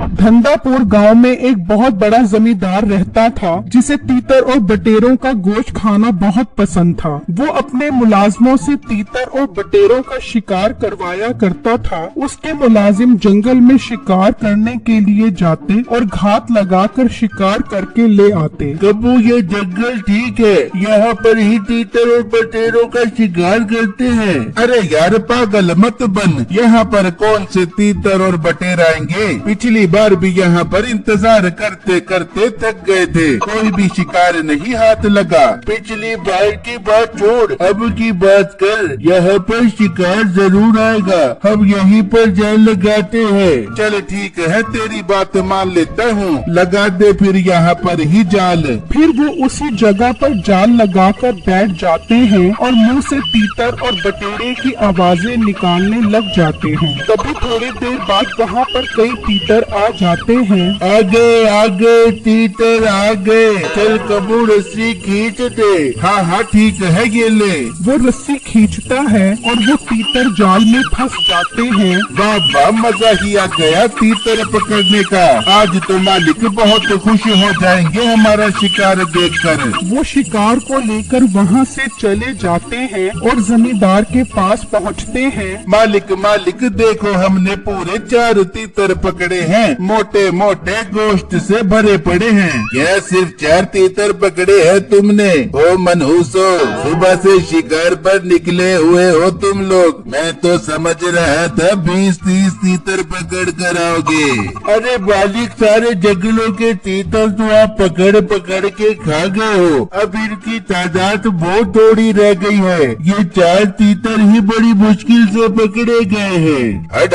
धंधापुर गांव में एक बहुत बड़ा जमींदार रहता था जिसे तीतर और बटेरों का गोश्त खाना बहुत पसंद था। वो अपने मुलाजमों से तीतर और बटेरों का शिकार करवाया करता था। उसके मुलाजिम जंगल में शिकार करने के लिए जाते और घात लगाकर शिकार करके ले आते। कबू ये जंगल ठीक है, यहाँ पर ही तीतर और बटेरों का शिकार करते हैं। अरे यार पागल मत बन, यहाँ पर कौन से तीतर और बटेर आएंगे। पिछली बार भी यहाँ पर इंतजार करते करते थक गए थे, कोई भी शिकार नहीं हाथ लगा। पिछली बार की बात छोड़, अब की बात कर। यहाँ पर शिकार जरूर आएगा, हम यहीं पर जाल लगाते हैं। चल ठीक है, तेरी बात मान लेता हूँ, लगा दे फिर यहाँ पर ही जाल। फिर वो उसी जगह पर जाल लगाकर बैठ जाते हैं और मुंह से तीतर और बटेरे की आवाजें निकालने लग जाते हैं। तभी थोड़ी देर बाद वहाँ पर कई तीतर आ जाते हैं। आगे तीतर आ गए, चल कबू रस्सी खींच दे। हाँ ठीक है, ये ले। वो रस्सी खींचता है और वो तीतर जाल में फंस जाते हैं। वाह मजा ही आ गया तीतर पकड़ने का। आज तो मालिक बहुत खुश हो जाएंगे हमारा शिकार देखकर। वो शिकार को लेकर वहाँ से चले जाते हैं और जमींदार के पास पहुँचते हैं। मालिक देखो, हमने पूरे 4 तीतर पकड़े हैं, मोटे मोटे गोश्त से भरे पड़े हैं। क्या सिर्फ 4 तीतर पकड़े हैं तुमने? ओ मनहूसो, सुबह से शिकार पर निकले हुए हो तुम लोग। मैं तो समझ रहा था 20-30 तीतर पकड़ कर आओगे। अरे मालिक, सारे जंगलों के तीतर तो आप पकड़ के खा गए हो। अब इनकी तादाद बहुत थोड़ी रह गई है। ये 4 तीतर ही बड़ी मुश्किल से पकड़े गए हैं।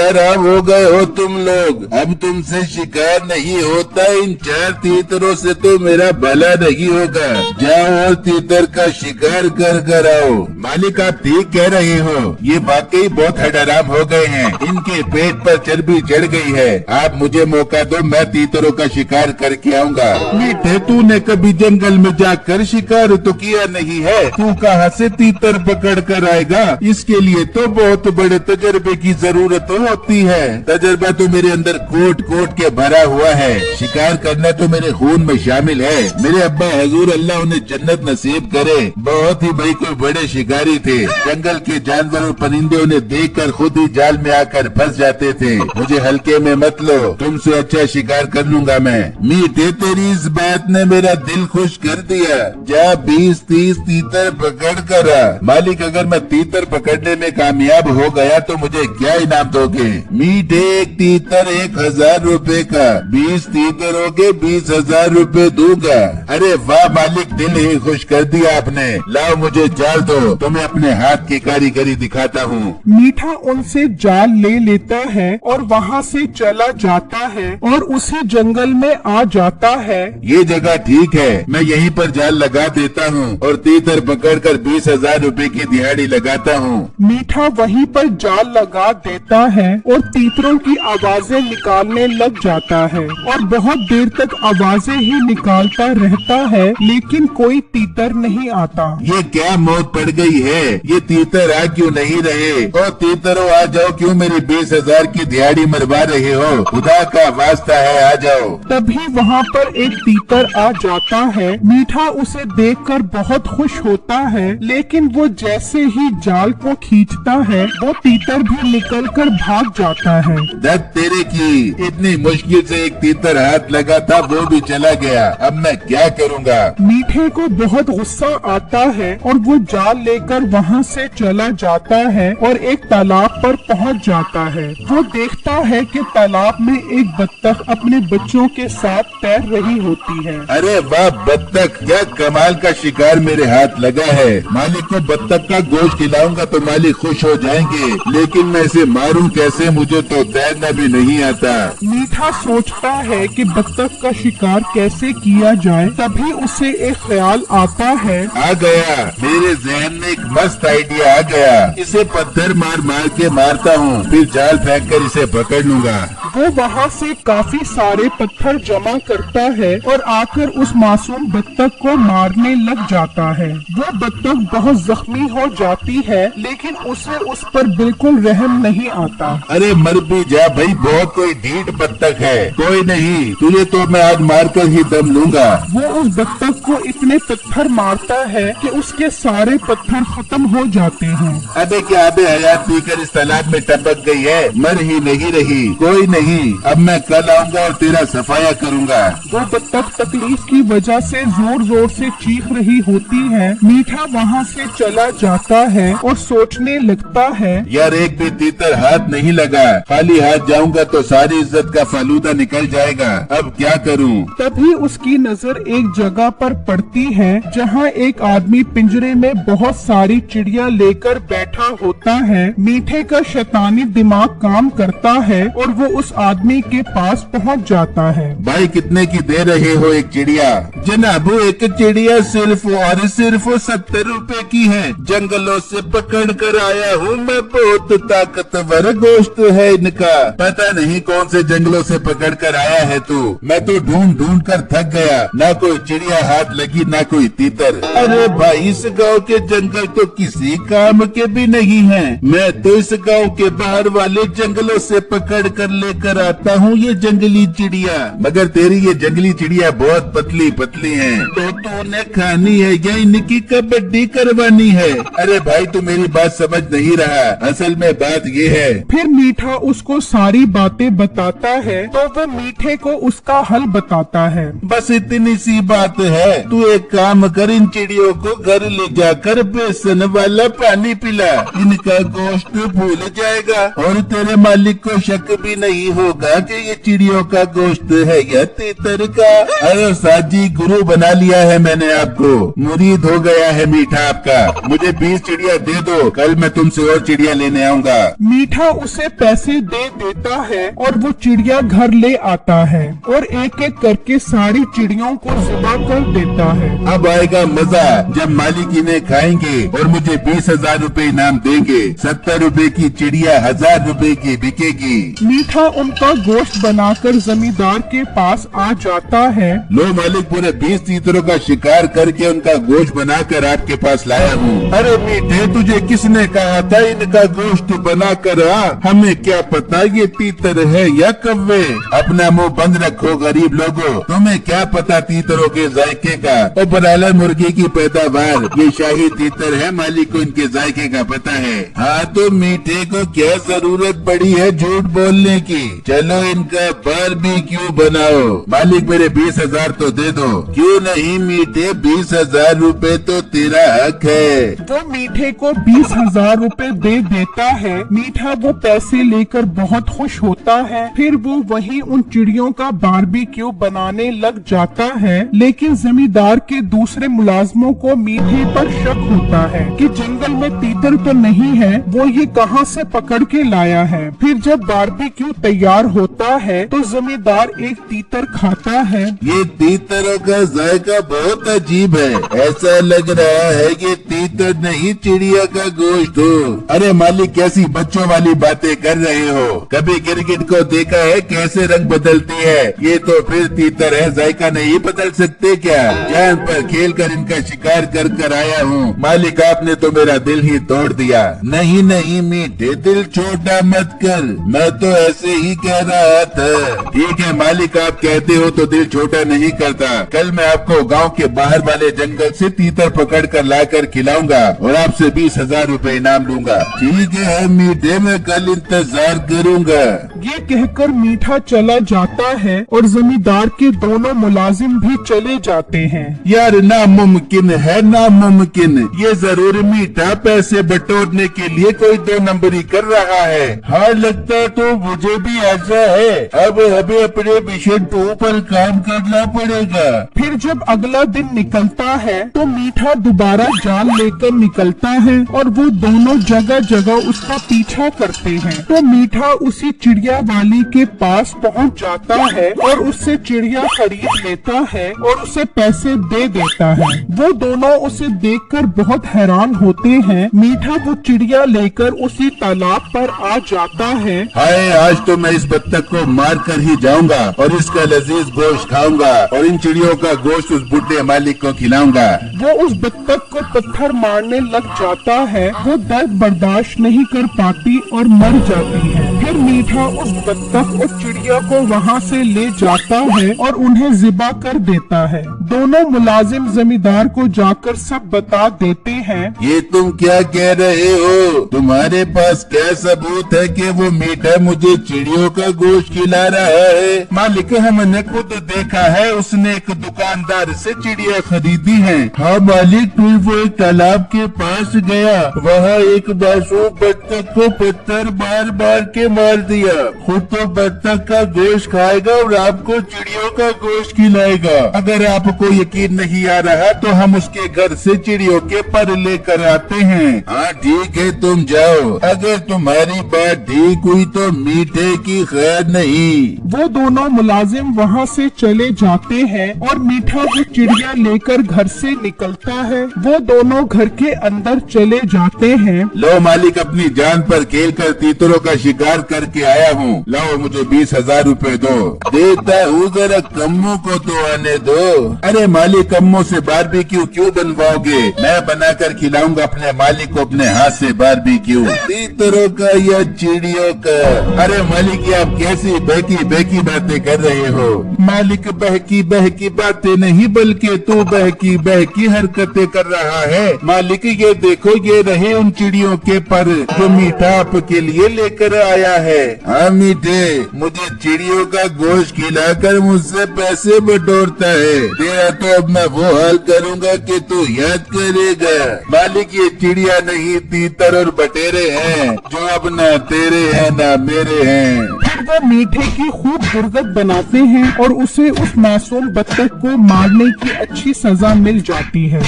हराम हो गए हो तुम लोग, अब तुमसे शिकार नहीं होता। इन 4 तीतरों से तो मेरा भला नहीं होगा। जाओ और तीतर का शिकार कर आओ। मालिक, आप ठीक कह रहे हो, ये वाकई बहुत हराम हो गए हैं। इनके पेट पर चर्बी चढ़ गई है। आप मुझे मौका दो, मैं तीतरों का शिकार करके आऊंगा। मीठे, तूने कभी जंगल में जाकर शिकार तो किया नहीं है, तू कहाँ से तीतर पकड़ कर आएगा? इसके लिए तो बहुत बड़े तजर्बे की जरूरत होती है। तजर्बा तो मेरे अंदर कोट के भरा हुआ है। शिकार करना तो मेरे खून में शामिल है। मेरे अब्बा हजूर अल्लाह उन्हें जन्नत नसीब करे, बहुत ही भाई कोई बड़े शिकारी थे। जंगल के जानवर और परिंदे उन्हें देखकर खुद ही जाल में आकर फंस जाते थे। मुझे हल्के में मत लो, तुमसे अच्छा शिकार कर लूंगा मैं। मीठे, तेरी इस बात ने मेरा दिल खुश कर दिया। जा 20-30 तीतर पकड़ कर आ। मालिक, अगर मैं तीतर पकड़ने में कामयाब हो गया तो मुझे क्या इनाम दोगे? मीठे, एक तीतर 1000 रुपए का, 20 तीतरों के 20,000 रुपए दूंगा। अरे वाह मालिक, दिल ही खुश कर दिया आपने। लाओ मुझे जाल दो, तुम्हें अपने हाथ की कारीगरी दिखाता हूँ। मीठा उनसे जाल ले लेता है और वहाँ से चला जाता है और उसी जंगल में आ जाता है। ये जगह ठीक है, मैं यहीं पर जाल लगा देता हूँ और तीतर पकड़कर 20,000 रुपए की दिहाड़ी लगाता हूँ। मीठा वहीं पर जाल लगा देता है और तीतरों की आवाजें निकालने लग जाता है और बहुत देर तक आवाजें ही निकालता रहता है, लेकिन कोई तीतर नहीं आता। ये क्या मौत पड़ गई है? ये तीतर आ क्यों नहीं रहे? और तीतरों आ जाओ, क्यों मेरी 20,000 की दिहाड़ी मरवा रहे हो? खुदा का वास्ता है, आ जाओ। तभी वहाँ पर एक तीतर आ जाता है। मीठा उसे देखकर बहुत खुश होता है, लेकिन वो जैसे ही जाल को खींचता है वो तीतर भी निकलकर भाग जाता है। दत्त तेरे की, इतनी मुश्किल से एक तीतर हाथ लगा था, वो भी चला गया। अब मैं क्या करूँगा? मीठे को बहुत गुस्सा आता है और वो जाल लेकर वहाँ से चला जाता है और एक तालाब पर पहुँच जाता है। वो देखता है कि तालाब में एक बत्तख अपने बच्चों के साथ तैर रही होती है। अरे वाह बत्तख, क्या कमाल का शिकार मेरे हाथ लगा है। मालिक को बत्तख का गोश्त खिलाऊंगा तो मालिक खुश हो जाएंगे, लेकिन मैं इसे मारूं कैसे? मुझे तो तैरना भी नहीं आता। मीठा सोचता है कि बत्तख का शिकार कैसे किया जाए। तभी उसे एक ख्याल आता है। आ गया, मेरे जहन में एक मस्त आइडिया आ गया। इसे पत्थर मार के मारता हूँ, फिर जाल फेंक कर इसे पकड़ लूंगा। वो वहाँ से काफी सारे पत्थर जमा करता है और आकर उस मासूम बत्तख को मारने लग जाता है। वो बत्तख बहुत जख्मी हो जाती है, लेकिन उसे उस पर बिल्कुल रहम नहीं आता। अरे मर भी जा भाई, बहुत कोई ढीठ बत्तख है। कोई नहीं, तुझे तो मैं आज मारकर ही दम लूंगा। वो उस बत्तख को इतने पत्थर मारता है कि उसके सारे पत्थर खत्म हो जाते हैं। अबे क्या अबे हयात पीकर इस तालाब में टपक गई है, मर ही नहीं रही। कोई नहीं, अब मैं कल आऊंगा और तेरा सफाया करूंगा। वो बत्तख तकलीफ की वजह से जोर जोर से चीख रही होती है। मीठा वहाँ से चला जाता है और सोचने लगता है, यार एक भी तीतर हाथ नहीं लगा, खाली हाथ जाऊंगा तो सारी इज्जत का फालूदा निकल जाएगा। अब क्या करूं? तभी उसकी नजर एक जगह पर पड़ती है जहाँ एक आदमी पिंजरे में बहुत सारी चिड़िया लेकर बैठा होता है। मीठे का शैतानी दिमाग काम करता है और वो उस आदमी के पास पहुँच जाता है। भाई कितने की दे रहे हो एक चिड़िया? जनाब एक चिड़िया सिर्फ और सिर्फ 70 रुपए की है। जंगलों से पकड़ कर आया हूँ मैं, बहुत ताकतवर गोश्त है इनका। पता नहीं कौन से जंगलों से पकड़ कर आया है तू। मैं तो ढूंढ ढूंढ कर थक गया, ना कोई चिड़िया हाथ लगी ना कोई तीतर। अरे भाई इस गांव के जंगल तो किसी काम के भी नहीं हैं। मैं तो इस गांव के बाहर वाले जंगलों से पकड़ कर लेकर आता हूँ ये जंगली चिड़िया। मगर तेरी ये जंगली चिड़िया बहुत पतली पतली है, तो उन्हें खानी है या इनकी कबड्डी करवानी है? अरे भाई तू मेरी बात समझ नहीं रहा, असल में बात ये है। फिर मीठा उसको सारी बातें बताता है तो वो मीठे को उसका हल बताता है। बस इतनी सी बात है, तू एक काम कर, इन चिड़ियों को घर ले जाकर बेसन वाला पानी पिला। इनका गोश्त भूल जाएगा और तेरे मालिक को शक भी नहीं होगा कि ये चिड़ियों का गोश्त है या तीतर का। अरे साजी गुरु बना लिया है मैंने आपको, मुरीद हो गया है मीठा आपका। मुझे 20 चिड़िया दे दो, कल मैं तुमसे और चिड़िया लेने आऊंगा। मीठा उसे पैसे दे देता है और वो चिड़िया घर ले आता है और एक एक करके सारी चिड़ियों को ज़िबा कर देता है। अब आएगा मजा जब मालिक इन्हें खाएंगे और मुझे 20,000 रुपए इनाम देंगे। 70 रुपए की चिड़िया 1000 रुपए की बिकेगी। मीठा उनका गोश्त बनाकर जमींदार के पास आ जाता है। लो मालिक, पूरे 20 तीतरों का शिकार करके उनका गोश्त बनाकर आपके पास लाया हूँ। अरे मीठे तुझे किसने कहा था इनका गोश्त बना कर आ? हमें क्या पता ये तीतर है या कव्वे। अपना मुंह बंद रखो गरीब लोगों, तुम्हें क्या पता तीतरों के जायके का। और ब्रायलर मुर्गी की पैदावार ये शाही तीतर है, मालिक को इनके जायके का पता है। हाँ तो मीठे को क्या जरूरत पड़ी है झूठ बोलने की? चलो इनका बारबेक्यू बनाओ। मालिक मेरे 20,000 तो दे दो। क्यों नहीं मीठे, 20,000 रुपए तो तेरा हक है। वो मीठे को 20,000 रुपए दे देता है। मीठा वो पैसे लेकर बहुत खुश होता है। फिर वो वहीं उन चिड़ियों का बारबेक्यू बनाने लग जाता है। लेकिन जमींदार के दूसरे मुलाजमों को मीठे पर शक होता है कि जंगल में तीतर तो नहीं है, वो ये कहां से पकड़ के लाया है। फिर जब बारबेक्यू तैयार होता है तो जमींदार एक तीतर खाता है। ये तीतरों का जायका बहुत अजीब है, ऐसा लग रहा है कि तीतर नहीं चिड़िया का गोश्त हो। अरे मालिक कैसी बच्चों वाली बातें कर रहे हो? कभी गिरगिट को देखा है कैसे रंग बदलती है? ये तो फिर तीतर है, जायका नहीं बदल सकते क्या? जान पर खेल कर इनका शिकार कर कर आया हूँ। मालिक आपने तो मेरा दिल ही तोड़ दिया। नहीं नहीं मीठे, दिल छोटा मत कर, मैं तो ऐसे ही कह रहा था। ठीक है मालिक, आप कहते हो तो दिल छोटा नहीं करता। कल मैं आपको गांव के बाहर वाले जंगल से तीतर पकड़ कर लाकर खिलाऊंगा और आपसे 20,000 रुपए इनाम लूंगा। ठीक है मीठे, मैं कल इंतजार करूंगा। ये कहकर मीठा चला जाता है और जमींदार के दोनों मुलाजिम भी चले जाते हैं। यार नामुमकिन है, नामुमकिन। ये जरूर मीठा पैसे बटोरने के लिए कोई 2 नंबरी कर रहा है। हाँ लगता तो मुझे भी ऐसा है। अब हमें अपने मिशन 2 पर काम करना पड़ेगा। फिर जब अगला दिन निकलता है तो मीठा दोबारा जाल लेकर निकलता है और वो दोनों जगह जगह उसका पीछा करते हैं। तो मीठा उसी चिड़िया वाली के पास पहुंच जाता है और उससे चिड़िया खरीद लेता है और उसे पैसे दे देता है। वो दोनों उसे देखकर बहुत हैरान होते हैं। मीठा वो चिड़िया लेकर उसी तालाब पर आ जाता है। हाय आज तो मैं इस बत्तख को मार कर ही जाऊंगा और इसका लजीज गोश्त खाऊंगा और इन चिड़ियों का गोश्त उस बुढ़े मालिक को खिलाऊंगा। वो उस बत्तख को पत्थर मारने लग जाता है। वो दर्द बर्दाश्त नहीं कर पाती और मर जाती है। फिर मीठा उस बत्तख और चिड़िया को वहाँ से ले जाता है और उन्हें ज़िबा कर देता है। दोनों मुलाजिम जमींदार को जाकर सब बता देते हैं। ये तुम क्या कह रहे हो? तुम्हारे पास क्या सबूत है कि वो मीठा मुझे चिड़ियों का गोश्त खिला रहा है? मालिक, हमने खुद देखा है, उसने एक दुकानदार से चिड़िया खरीदी है। हाँ मालिक, फिर वो एक तालाब के पास गया, वहाँ एक मासूम बत्तख को पत्थर बार बार के मार दिया। खुद तो बत्तख का गोश्त खाएगा और आपको चिड़ियों का गोश्त खिलाएगा। अगर आपको यकीन नहीं आ रहा तो हम उसके घर से चिड़ियों के पर लेकर आते हैं। हाँ ठीक है, तुम जाओ। अगर तुम्हारी बात ठीक हुई तो मीठे की खैर नहीं। वो दोनों मुलाजिम वहाँ से चले जाते हैं और मीठा जो चिड़िया लेकर घर से निकलता है, वो दोनों घर के अंदर चले जाते हैं। लो मालिक, अपनी जान पर खेल कर तीतरों का शिकार करके आया हूँ। लाओ मुझे 20,000 रुपए दो। देता हूँ, जरा कम्मों को तो आने दो। अरे मालिक, कम्मों से बारबेक्यू क्यों बनवाओगे? मैं बनाकर खिलाऊंगा अपने मालिक को अपने हाथ से बारबेक्यू। तीतरों का या चिड़ियों का? अरे मालिक, ये आप कैसी बहकी बहकी बातें कर रहे हो? मालिक, बहकी बहकी बातें नहीं बल्कि तू बहकी बहकी हरकतें कर रहा है। मालिक, ये देखो, ये रहे उन चिड़ियों के पर जो मीठा आपके लिए लेकर आया है। हाँ मीठे, मुझे चिड़ियों का गोश्त खिलाकर मुझसे पैसे बटोरता है। तेरा तो अब मैं वो हाल करूँगा कि तू याद करेगा। मालिक, ये चिड़िया नहीं, तीतर और बटेरे हैं जो अब न तेरे हैं न मेरे हैं। फिर वो मीठे की खूब गुर्दत बनाते हैं और उसे उस मासूम बत्तख को मारने की अच्छी सजा मिल जाती है।